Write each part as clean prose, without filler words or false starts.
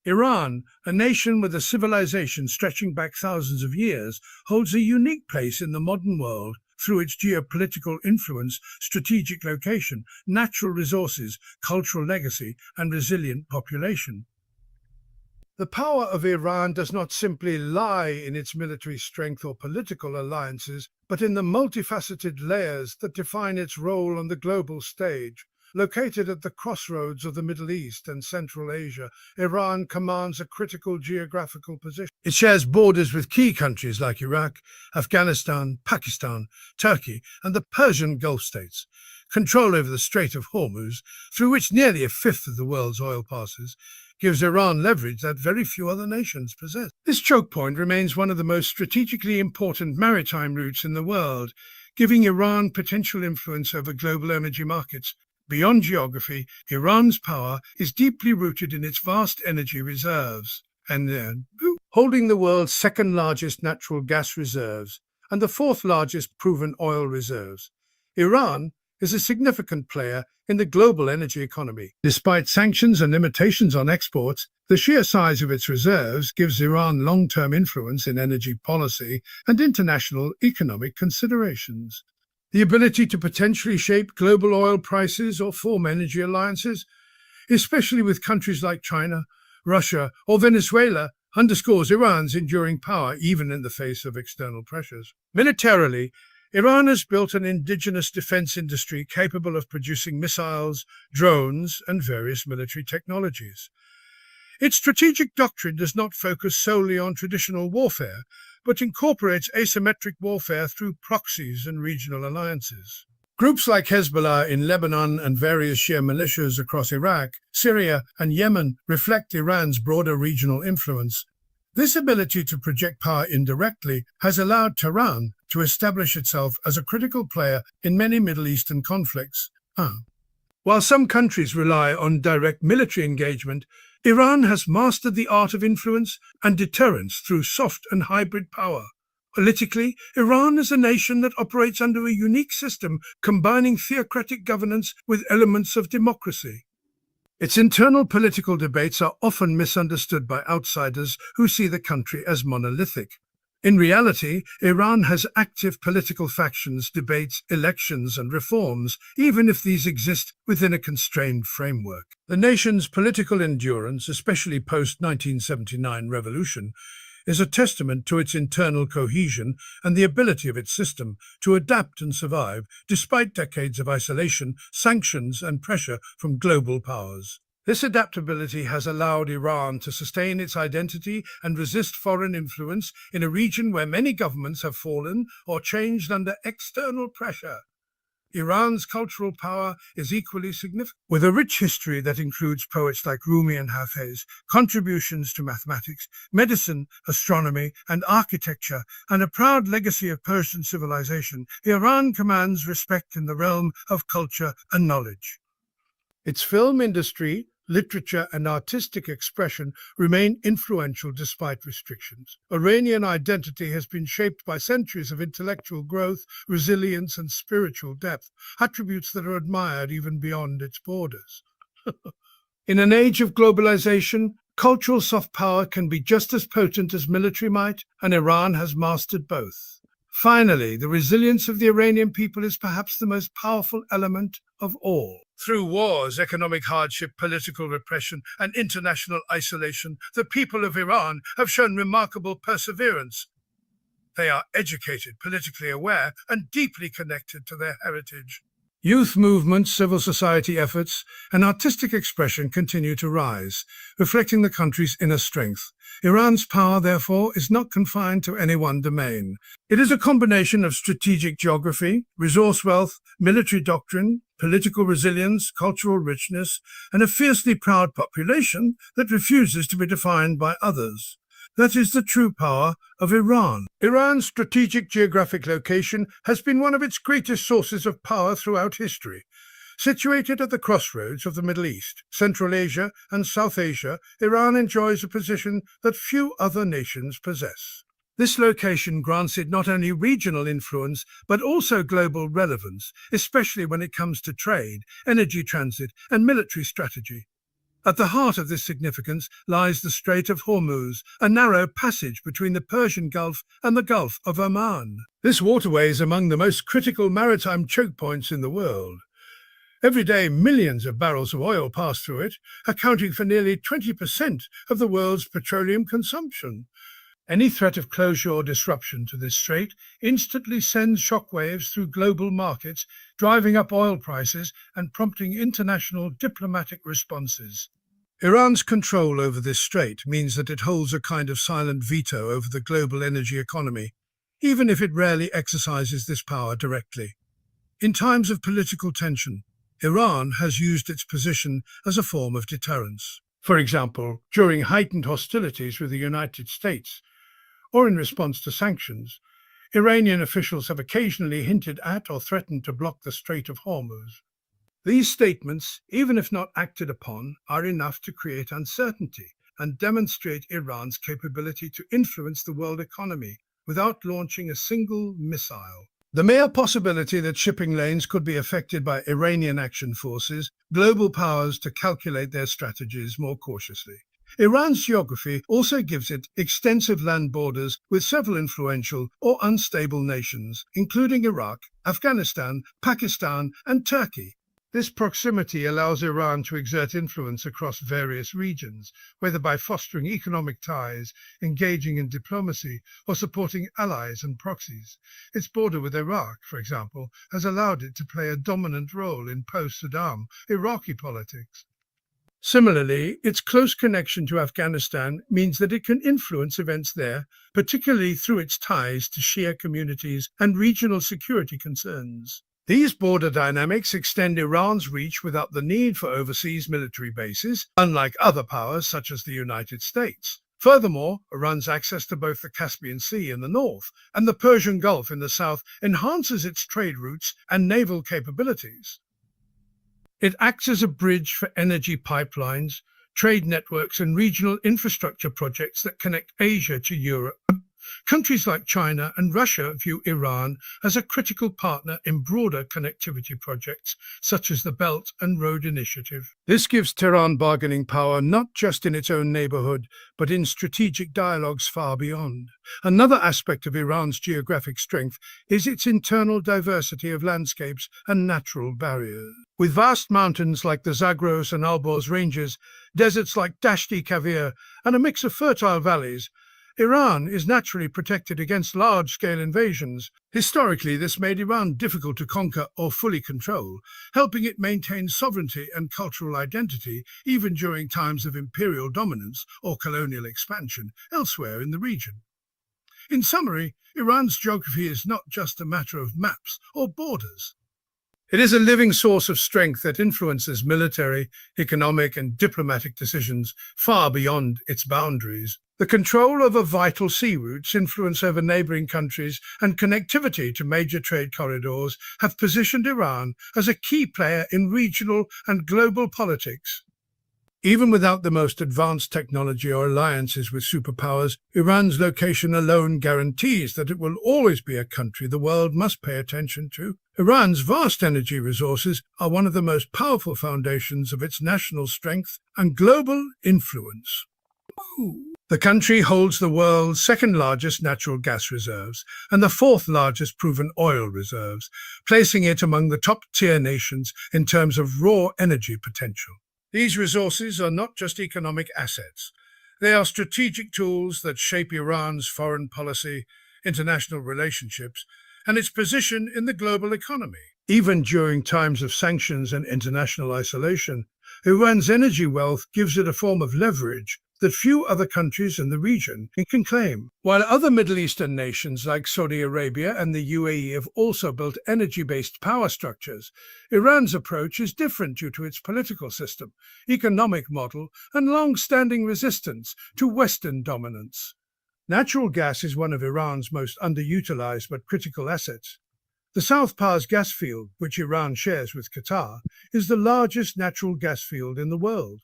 Iran, a nation with a civilization stretching back thousands of years, holds a unique place in the modern world through its geopolitical influence, strategic location, natural resources, cultural legacy, and resilient population. The power of Iran does not simply lie in its military strength or political alliances, but in the multifaceted layers that define its role on the global stage. Located at the crossroads of the Middle East and Central Asia, Iran commands a critical geographical position. It shares borders with key countries like Iraq, Afghanistan, Pakistan, Turkey, and the Persian Gulf states. Control over the Strait of Hormuz, through which nearly a fifth of the world's oil passes, gives Iran leverage that very few other nations possess. This choke point remains one of the most strategically important maritime routes in the world, giving Iran potential influence over global energy markets. Beyond geography, Iran's power is deeply rooted in its vast energy reserves, holding the world's second largest natural gas reserves and the fourth largest proven oil reserves. Iran is a significant player in the global energy economy. Despite sanctions and limitations on exports, the sheer size of its reserves gives Iran long-term influence in energy policy and international economic considerations. The ability to potentially shape global oil prices or form energy alliances, especially with countries like China, Russia, or Venezuela, underscores Iran's enduring power even in the face of external pressures. Militarily, Iran has built an indigenous defense industry capable of producing missiles, drones, and various military technologies. Its strategic doctrine does not focus solely on traditional warfare, but incorporates asymmetric warfare through proxies and regional alliances. Groups like Hezbollah in Lebanon and various Shia militias across Iraq, Syria, and Yemen reflect Iran's broader regional influence. This ability to project power indirectly has allowed Tehran to establish itself as a critical player in many Middle Eastern conflicts. While some countries rely on direct military engagement, Iran has mastered the art of influence and deterrence through soft and hybrid power. Politically, Iran is a nation that operates under a unique system combining theocratic governance with elements of democracy. Its internal political debates are often misunderstood by outsiders who see the country as monolithic. In reality, Iran has active political factions, debates, elections, and reforms, even if these exist within a constrained framework. The nation's political endurance, especially post-1979 revolution, is a testament to its internal cohesion and the ability of its system to adapt and survive despite decades of isolation, sanctions, and pressure from global powers. This adaptability has allowed Iran to sustain its identity and resist foreign influence in a region where many governments have fallen or changed under external pressure. Iran's cultural power is equally significant. With a rich history that includes poets like Rumi and Hafez, contributions to mathematics, medicine, astronomy, and architecture, and a proud legacy of Persian civilization, Iran commands respect in the realm of culture and knowledge. Its film industry, literature, and artistic expression remain influential despite restrictions. Iranian identity has been shaped by centuries of intellectual growth, resilience, and spiritual depth, attributes that are admired even beyond its borders. In an age of globalization, cultural soft power can be just as potent as military might, and Iran has mastered both. Finally, the resilience of the Iranian people is perhaps the most powerful element of all. Through wars, economic hardship, political repression, and international isolation, the people of Iran have shown remarkable perseverance. They are educated, politically aware, and deeply connected to their heritage. Youth movements, civil society efforts, and artistic expression continue to rise, reflecting the country's inner strength. Iran's power, therefore, is not confined to any one domain. It is a combination of strategic geography, resource wealth, military doctrine, political resilience, cultural richness, and a fiercely proud population that refuses to be defined by others. That is the true power of Iran. Iran's strategic geographic location has been one of its greatest sources of power throughout history. Situated at the crossroads of the Middle East, Central Asia, and South Asia, Iran enjoys a position that few other nations possess. This location grants it not only regional influence, but also global relevance, especially when it comes to trade, energy transit, and military strategy. At the heart of this significance lies the Strait of Hormuz, a narrow passage between the Persian Gulf and the Gulf of Oman. This waterway is among the most critical maritime choke points in the world. Every day, millions of barrels of oil pass through it, accounting for nearly 20% of the world's petroleum consumption. Any threat of closure or disruption to this strait instantly sends shockwaves through global markets, driving up oil prices and prompting international diplomatic responses. Iran's control over this strait means that it holds a kind of silent veto over the global energy economy, even if it rarely exercises this power directly. In times of political tension, Iran has used its position as a form of deterrence. For example, during heightened hostilities with the United States, or in response to sanctions, Iranian officials have occasionally hinted at or threatened to block the Strait of Hormuz. These statements, even if not acted upon, are enough to create uncertainty and demonstrate Iran's capability to influence the world economy without launching a single missile. The mere possibility that shipping lanes could be affected by Iranian action forces global powers to calculate their strategies more cautiously. Iran's geography also gives it extensive land borders with several influential or unstable nations, including Iraq, Afghanistan, Pakistan, and Turkey. This proximity allows Iran to exert influence across various regions, whether by fostering economic ties, engaging in diplomacy, or supporting allies and proxies. Its border with Iraq, for example, has allowed it to play a dominant role in post-Saddam Iraqi politics. Similarly, its close connection to Afghanistan means that it can influence events there, particularly through its ties to Shia communities and regional security concerns. These border dynamics extend Iran's reach without the need for overseas military bases, unlike other powers such as the United States. Furthermore, Iran's access to both the Caspian Sea in the north and the Persian Gulf in the south enhances its trade routes and naval capabilities. It acts as a bridge for energy pipelines, trade networks, and regional infrastructure projects that connect Asia to Europe. Countries like China and Russia view Iran as a critical partner in broader connectivity projects, such as the Belt and Road Initiative. This gives Tehran bargaining power not just in its own neighborhood, but in strategic dialogues far beyond. Another aspect of Iran's geographic strength is its internal diversity of landscapes and natural barriers. With vast mountains like the Zagros and Alborz ranges, deserts like Dasht-i-Kavir, and a mix of fertile valleys, Iran is naturally protected against large-scale invasions. Historically, this made Iran difficult to conquer or fully control, helping it maintain sovereignty and cultural identity even during times of imperial dominance or colonial expansion elsewhere in the region. In summary, Iran's geography is not just a matter of maps or borders. It is a living source of strength that influences military, economic, and diplomatic decisions far beyond its boundaries. The control over vital sea routes, influence over neighboring countries, and connectivity to major trade corridors have positioned Iran as a key player in regional and global politics. Even without the most advanced technology or alliances with superpowers, Iran's location alone guarantees that it will always be a country the world must pay attention to. Iran's vast energy resources are one of the most powerful foundations of its national strength and global influence. The country holds the world's second-largest natural gas reserves and the fourth-largest proven oil reserves, placing it among the top-tier nations in terms of raw energy potential. These resources are not just economic assets. They are strategic tools that shape Iran's foreign policy, international relationships, and its position in the global economy. Even during times of sanctions and international isolation, Iran's energy wealth gives it a form of leverage that few other countries in the region can claim. While other Middle Eastern nations like Saudi Arabia and the UAE have also built energy-based power structures, Iran's approach is different due to its political system, economic model, and long-standing resistance to Western dominance. Natural gas is one of Iran's most underutilized but critical assets. The South Pars gas field, which Iran shares with Qatar, is the largest natural gas field in the world.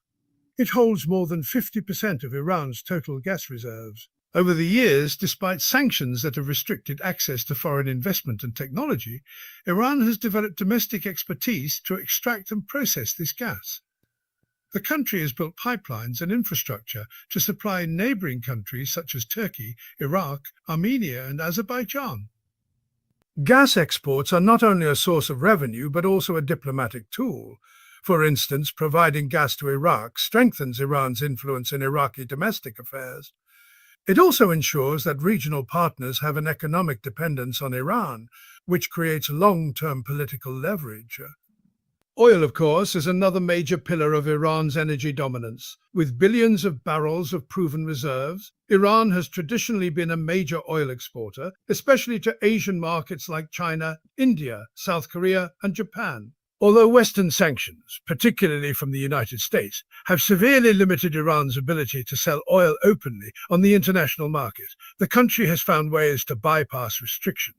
It holds more than 50% of Iran's total gas reserves. Over the years, despite sanctions that have restricted access to foreign investment and technology, Iran has developed domestic expertise to extract and process this gas. The country has built pipelines and infrastructure to supply neighboring countries such as Turkey, Iraq, Armenia, and Azerbaijan. Gas exports are not only a source of revenue but also a diplomatic tool. For instance, providing gas to Iraq strengthens Iran's influence in Iraqi domestic affairs. It also ensures that regional partners have an economic dependence on Iran, which creates long-term political leverage. Oil, of course, is another major pillar of Iran's energy dominance. With billions of barrels of proven reserves, Iran has traditionally been a major oil exporter, especially to Asian markets like China, India, South Korea, and Japan. Although Western sanctions, particularly from the United States, have severely limited Iran's ability to sell oil openly on the international market, the country has found ways to bypass restrictions.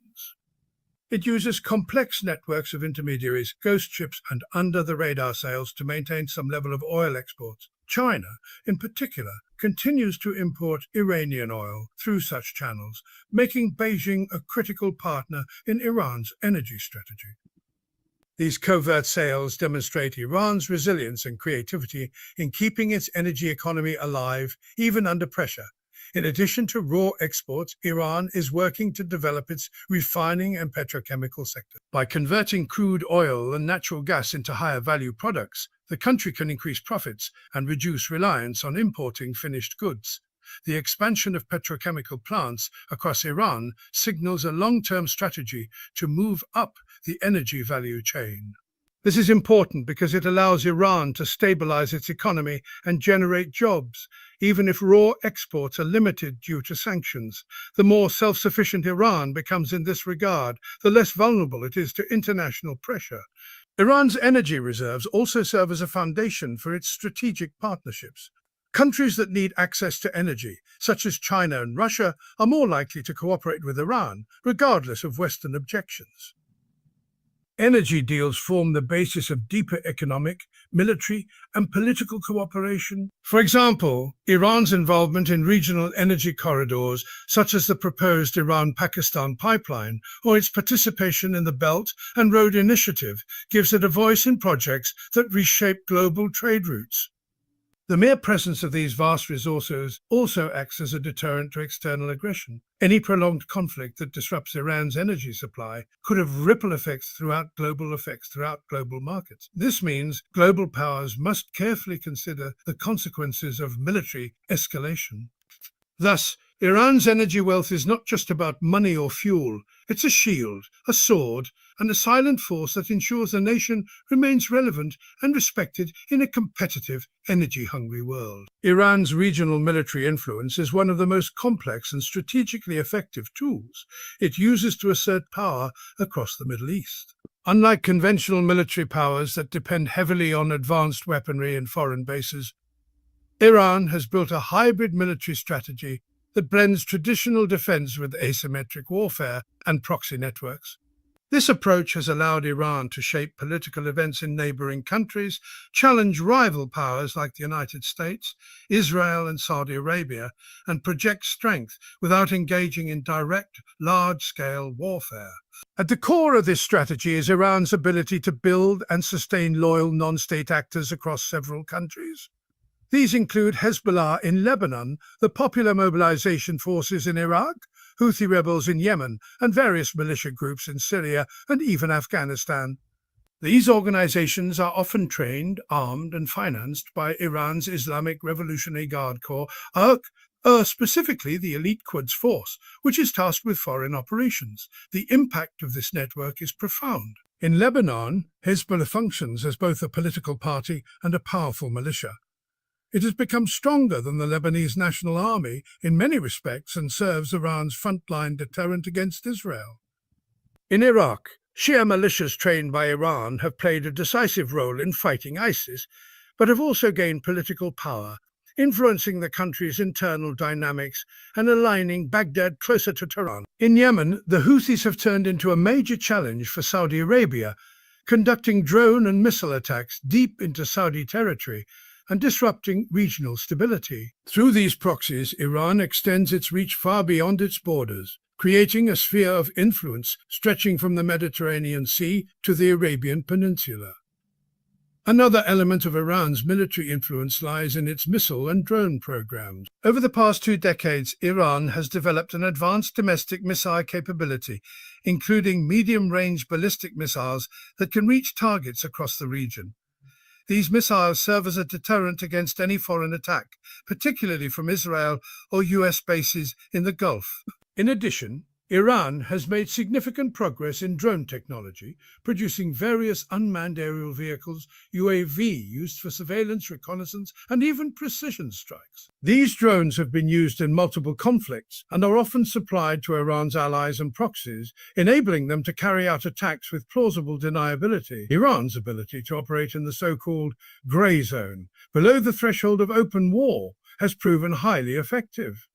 It uses complex networks of intermediaries, ghost ships, and under-the-radar sales to maintain some level of oil exports. China, in particular, continues to import Iranian oil through such channels, making Beijing a critical partner in Iran's energy strategy. These covert sales demonstrate Iran's resilience and creativity in keeping its energy economy alive, even under pressure. In addition to raw exports, Iran is working to develop its refining and petrochemical sector. By converting crude oil and natural gas into higher value products, the country can increase profits and reduce reliance on importing finished goods. The expansion of petrochemical plants across Iran signals a long-term strategy to move up the energy value chain. This is important because it allows Iran to stabilize its economy and generate jobs. Even if raw exports are limited due to sanctions, the more self-sufficient Iran becomes in this regard, the less vulnerable it is to international pressure. Iran's energy reserves also serve as a foundation for its strategic partnerships. Countries that need access to energy, such as China and Russia, are more likely to cooperate with Iran, regardless of Western objections. Energy deals form the basis of deeper economic, military, and political cooperation. For example, Iran's involvement in regional energy corridors, such as the proposed Iran-Pakistan pipeline, or its participation in the Belt and Road Initiative, gives it a voice in projects that reshape global trade routes. The mere presence of these vast resources also acts as a deterrent to external aggression. Any prolonged conflict that disrupts Iran's energy supply could have ripple effects throughout global markets. This means global powers must carefully consider the consequences of military escalation. Thus, Iran's energy wealth is not just about money or fuel. It's a shield, a sword, and a silent force that ensures the nation remains relevant and respected in a competitive, energy-hungry world. Iran's regional military influence is one of the most complex and strategically effective tools it uses to assert power across the Middle East. Unlike conventional military powers that depend heavily on advanced weaponry and foreign bases, Iran has built a hybrid military strategy that blends traditional defense with asymmetric warfare and proxy networks. This approach has allowed Iran to shape political events in neighboring countries, challenge rival powers like the United States, Israel, and Saudi Arabia, and project strength without engaging in direct, large-scale warfare. At the core of this strategy is Iran's ability to build and sustain loyal non-state actors across several countries. These include Hezbollah in Lebanon, the Popular Mobilization Forces in Iraq, Houthi rebels in Yemen, and various militia groups in Syria and even Afghanistan. These organizations are often trained, armed, and financed by Iran's Islamic Revolutionary Guard Corps, specifically the Elite Quds Force, which is tasked with foreign operations. The impact of this network is profound. In Lebanon, Hezbollah functions as both a political party and a powerful militia. It has become stronger than the Lebanese National Army in many respects and serves Iran's frontline deterrent against Israel. In Iraq, Shia militias trained by Iran have played a decisive role in fighting ISIS, but have also gained political power, influencing the country's internal dynamics and aligning Baghdad closer to Tehran. In Yemen, the Houthis have turned into a major challenge for Saudi Arabia, conducting drone and missile attacks deep into Saudi territory and disrupting regional stability. Through these proxies, Iran extends its reach far beyond its borders, creating a sphere of influence stretching from the Mediterranean Sea to the Arabian Peninsula. Another element of Iran's military influence lies in its missile and drone programs. Over the past 2 decades, Iran has developed an advanced domestic missile capability, including medium-range ballistic missiles that can reach targets across the region. These missiles serve as a deterrent against any foreign attack, particularly from Israel or US bases in the Gulf. In addition, Iran has made significant progress in drone technology, producing various unmanned aerial vehicles, UAV, used for surveillance, reconnaissance, and even precision strikes. These drones have been used in multiple conflicts and are often supplied to Iran's allies and proxies, enabling them to carry out attacks with plausible deniability. Iran's ability to operate in the so-called grey zone, below the threshold of open war, has proven highly effective.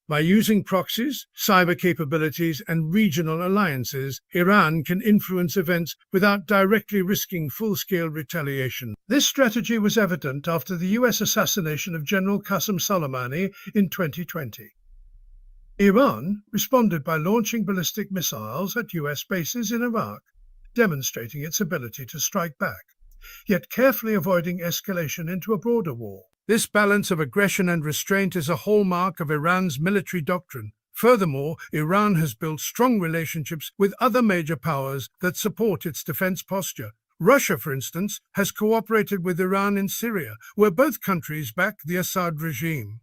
By using proxies, cyber capabilities, and regional alliances, Iran can influence events without directly risking full-scale retaliation. This strategy was evident after the US assassination of General Qasem Soleimani in 2020. Iran responded by launching ballistic missiles at US bases in Iraq, demonstrating its ability to strike back, yet carefully avoiding escalation into a broader war. This balance of aggression and restraint is a hallmark of Iran's military doctrine. Furthermore, Iran has built strong relationships with other major powers that support its defense posture. Russia, for instance, has cooperated with Iran in Syria, where both countries back the Assad regime.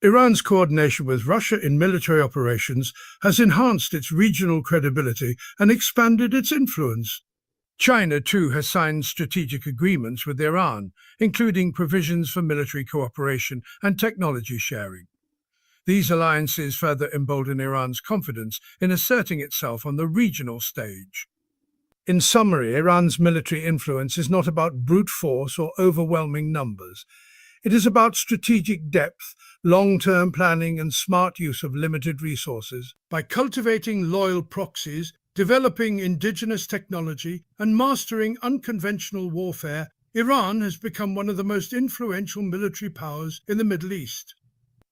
Iran's coordination with Russia in military operations has enhanced its regional credibility and expanded its influence. China, too, has signed strategic agreements with Iran, including provisions for military cooperation and technology sharing. These alliances further embolden Iran's confidence in asserting itself on the regional stage. In summary, Iran's military influence is not about brute force or overwhelming numbers. It is about strategic depth, long-term planning, and smart use of limited resources. By cultivating loyal proxies, developing indigenous technology, and mastering unconventional warfare, Iran has become one of the most influential military powers in the Middle East.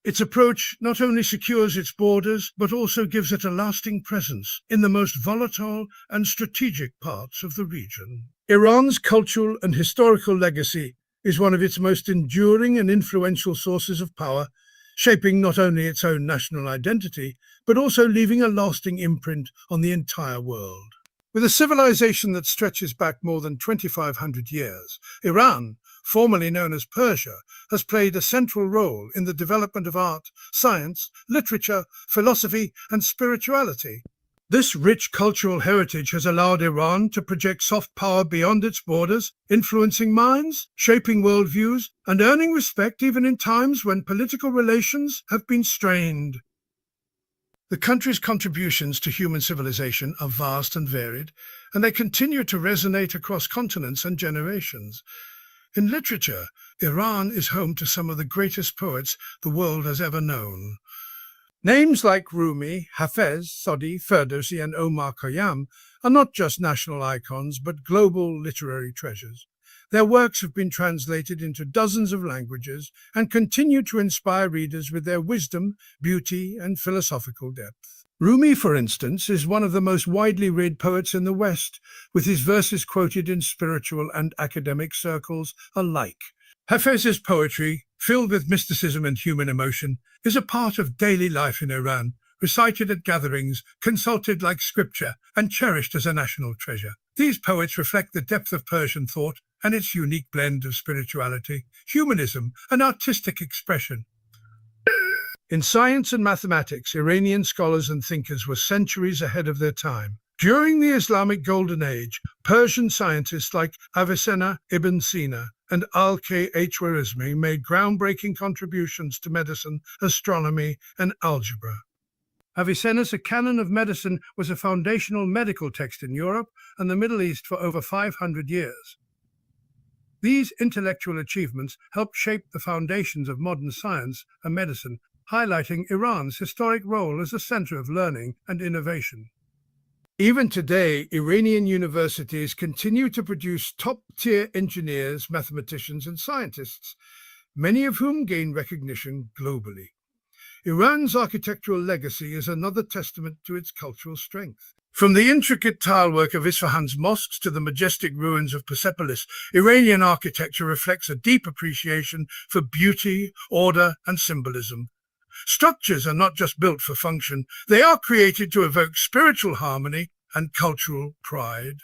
Its approach not only secures its borders, but also gives it a lasting presence in the most volatile and strategic parts of the region. Iran's cultural and historical legacy is one of its most enduring and influential sources of power, shaping not only its own national identity, but also leaving a lasting imprint on the entire world. With a civilization that stretches back more than 2,500 years, Iran, formerly known as Persia, has played a central role in the development of art, science, literature, philosophy, and spirituality. This rich cultural heritage has allowed Iran to project soft power beyond its borders, influencing minds, shaping worldviews, and earning respect even in times when political relations have been strained. The country's contributions to human civilization are vast and varied, and they continue to resonate across continents and generations. In literature, Iran is home to some of the greatest poets the world has ever known. Names like Rumi, Hafez, Sadi, Ferdowsi, and Omar Khayyam are not just national icons, but global literary treasures. Their works have been translated into dozens of languages and continue to inspire readers with their wisdom, beauty, and philosophical depth. Rumi, for instance, is one of the most widely read poets in the West, with his verses quoted in spiritual and academic circles alike. Hafez's poetry, filled with mysticism and human emotion, is a part of daily life in Iran, recited at gatherings, consulted like scripture, and cherished as a national treasure. These poets reflect the depth of Persian thought and its unique blend of spirituality, humanism, and artistic expression. In science and mathematics, Iranian scholars and thinkers were centuries ahead of their time. During the Islamic Golden Age, Persian scientists like Avicenna, Ibn Sina, and Al-Khwarizmi made groundbreaking contributions to medicine, astronomy, and algebra. Avicenna's A Canon of Medicine was a foundational medical text in Europe and the Middle East for over 500 years. These intellectual achievements helped shape the foundations of modern science and medicine, highlighting Iran's historic role as a center of learning and innovation. Even today, Iranian universities continue to produce top-tier engineers, mathematicians, and scientists, many of whom gain recognition globally. Iran's architectural legacy is another testament to its cultural strength. From the intricate tilework of Isfahan's mosques to the majestic ruins of Persepolis, Iranian architecture reflects a deep appreciation for beauty, order, and symbolism. Structures are not just built for function, they are created to evoke spiritual harmony and cultural pride.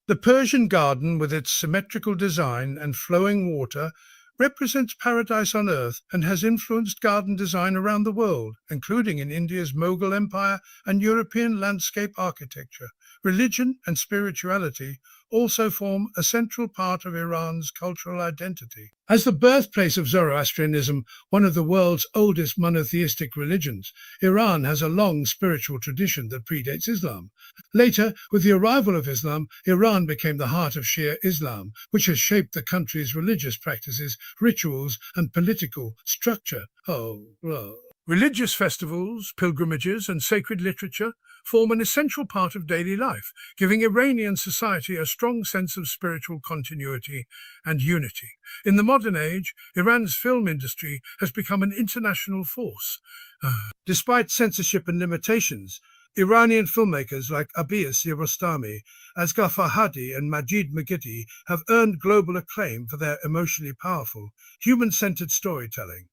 The Persian garden, with its symmetrical design and flowing water, represents paradise on earth and has influenced garden design around the world, including in India's Mughal Empire and European landscape architecture. Religion and spirituality also form a central part of Iran's cultural identity. As the birthplace of Zoroastrianism, one of the world's oldest monotheistic religions, Iran has a long spiritual tradition that predates Islam. Later, with the arrival of Islam, Iran became the heart of Shia Islam, which has shaped the country's religious practices, rituals, and political structure. Religious festivals, pilgrimages, and sacred literature form an essential part of daily life, giving Iranian society a strong sense of spiritual continuity and unity. In the modern age, Iran's film industry has become an international force. Despite censorship and limitations, Iranian filmmakers like Abbas Kiarostami, Asghar Farhadi, and Majid Maghiti have earned global acclaim for their emotionally powerful, human-centered storytelling.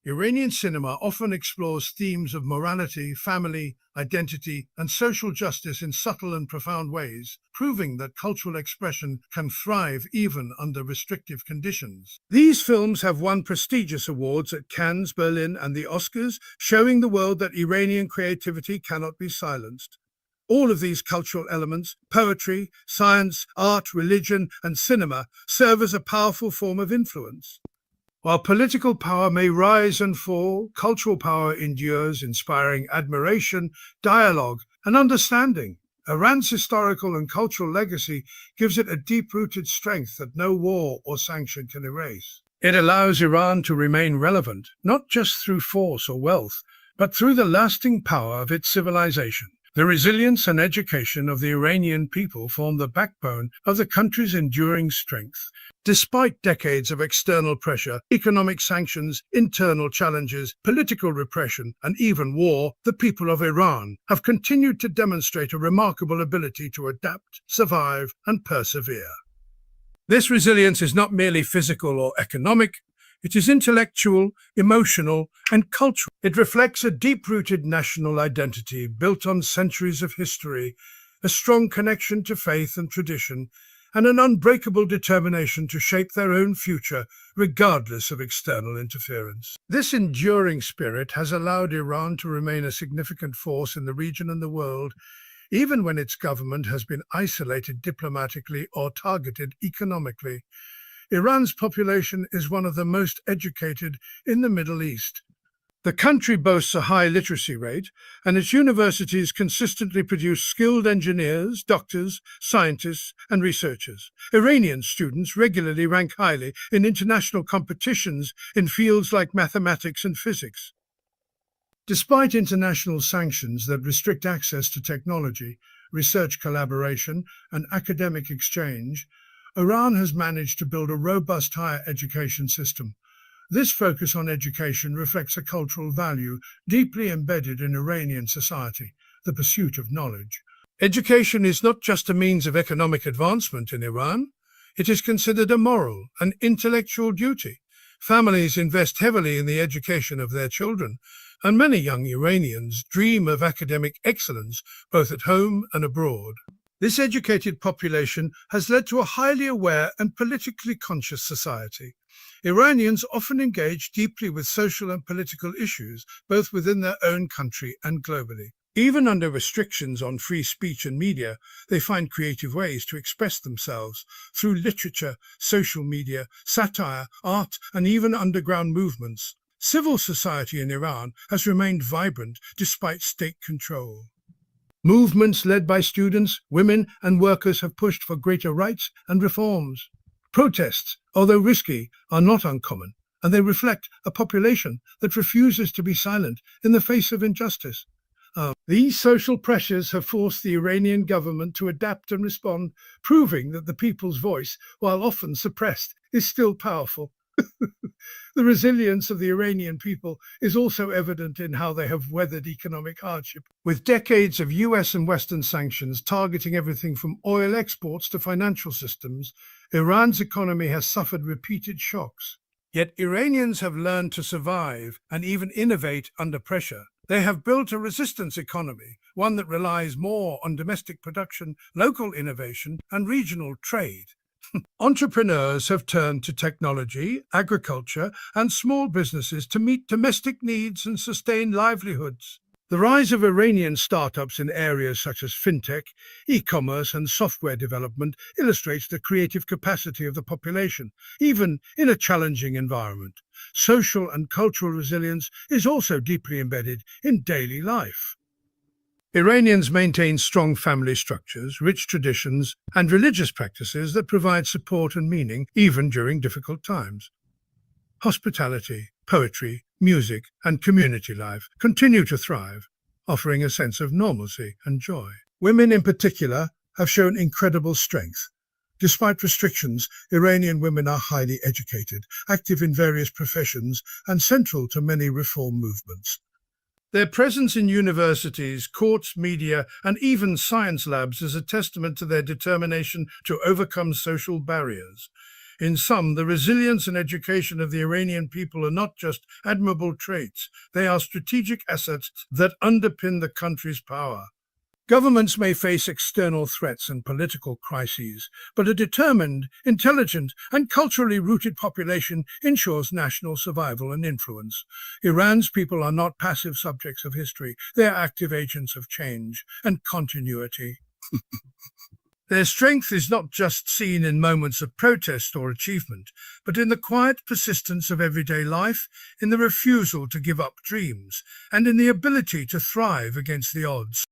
Iranian cinema often explores themes of morality, family, identity, and social justice in subtle and profound ways, proving that cultural expression can thrive even under restrictive conditions. These films have won prestigious awards at Cannes, Berlin, and the Oscars, showing the world that Iranian creativity cannot be silenced. All of these cultural elements, poetry, science, art, religion, and cinema, serve as a powerful form of influence. While political power may rise and fall, cultural power endures, inspiring admiration, dialogue, and understanding. Iran's historical and cultural legacy gives it a deep-rooted strength that no war or sanction can erase. It allows Iran to remain relevant, not just through force or wealth, but through the lasting power of its civilization. The resilience and education of the Iranian people form the backbone of the country's enduring strength. Despite decades of external pressure, economic sanctions, internal challenges, political repression, and even war, the people of Iran have continued to demonstrate a remarkable ability to adapt, survive, and persevere. This resilience is not merely physical or economic, it is intellectual, emotional, and cultural. It reflects a deep-rooted national identity built on centuries of history, a strong connection to faith and tradition, and an unbreakable determination to shape their own future, regardless of external interference. This enduring spirit has allowed Iran to remain a significant force in the region and the world, even when its government has been isolated diplomatically or targeted economically. Iran's population is one of the most educated in the Middle East. The country boasts a high literacy rate, and its universities consistently produce skilled engineers, doctors, scientists, and researchers. Iranian students regularly rank highly in international competitions in fields like mathematics and physics. Despite international sanctions that restrict access to technology, research collaboration, and academic exchange, Iran has managed to build a robust higher education system. This focus on education reflects a cultural value deeply embedded in Iranian society, the pursuit of knowledge. Education is not just a means of economic advancement in Iran, it is considered a moral and intellectual duty. Families invest heavily in the education of their children, and many young Iranians dream of academic excellence both at home and abroad. This educated population has led to a highly aware and politically conscious society. Iranians often engage deeply with social and political issues, both within their own country and globally. Even under restrictions on free speech and media, they find creative ways to express themselves through literature, social media, satire, art, and even underground movements. Civil society in Iran has remained vibrant despite state control. Movements led by students, women, and workers have pushed for greater rights and reforms. Protests, although risky, are not uncommon, and they reflect a population that refuses to be silent in the face of injustice. These social pressures have forced the Iranian government to adapt and respond, proving that the people's voice, while often suppressed, is still powerful. The resilience of the Iranian people is also evident in how they have weathered economic hardship. With decades of US and Western sanctions targeting everything from oil exports to financial systems, Iran's economy has suffered repeated shocks. Yet Iranians have learned to survive and even innovate under pressure. They have built a resistance economy, one that relies more on domestic production, local innovation, and regional trade. Entrepreneurs have turned to technology, agriculture, and small businesses to meet domestic needs and sustain livelihoods. The rise of Iranian startups in areas such as fintech, e-commerce, and software development illustrates the creative capacity of the population, even in a challenging environment. Social and cultural resilience is also deeply embedded in daily life. Iranians maintain strong family structures, rich traditions, and religious practices that provide support and meaning even during difficult times. Hospitality, poetry, music, and community life continue to thrive, offering a sense of normalcy and joy. Women in particular have shown incredible strength. Despite restrictions, Iranian women are highly educated, active in various professions, and central to many reform movements. Their presence in universities, courts, media, and even science labs is a testament to their determination to overcome social barriers. In sum, the resilience and education of the Iranian people are not just admirable traits, they are strategic assets that underpin the country's power. Governments may face external threats and political crises, but a determined, intelligent, and culturally rooted population ensures national survival and influence. Iran's people are not passive subjects of history, they are active agents of change and continuity. Their strength is not just seen in moments of protest or achievement, but in the quiet persistence of everyday life, in the refusal to give up dreams, and in the ability to thrive against the odds.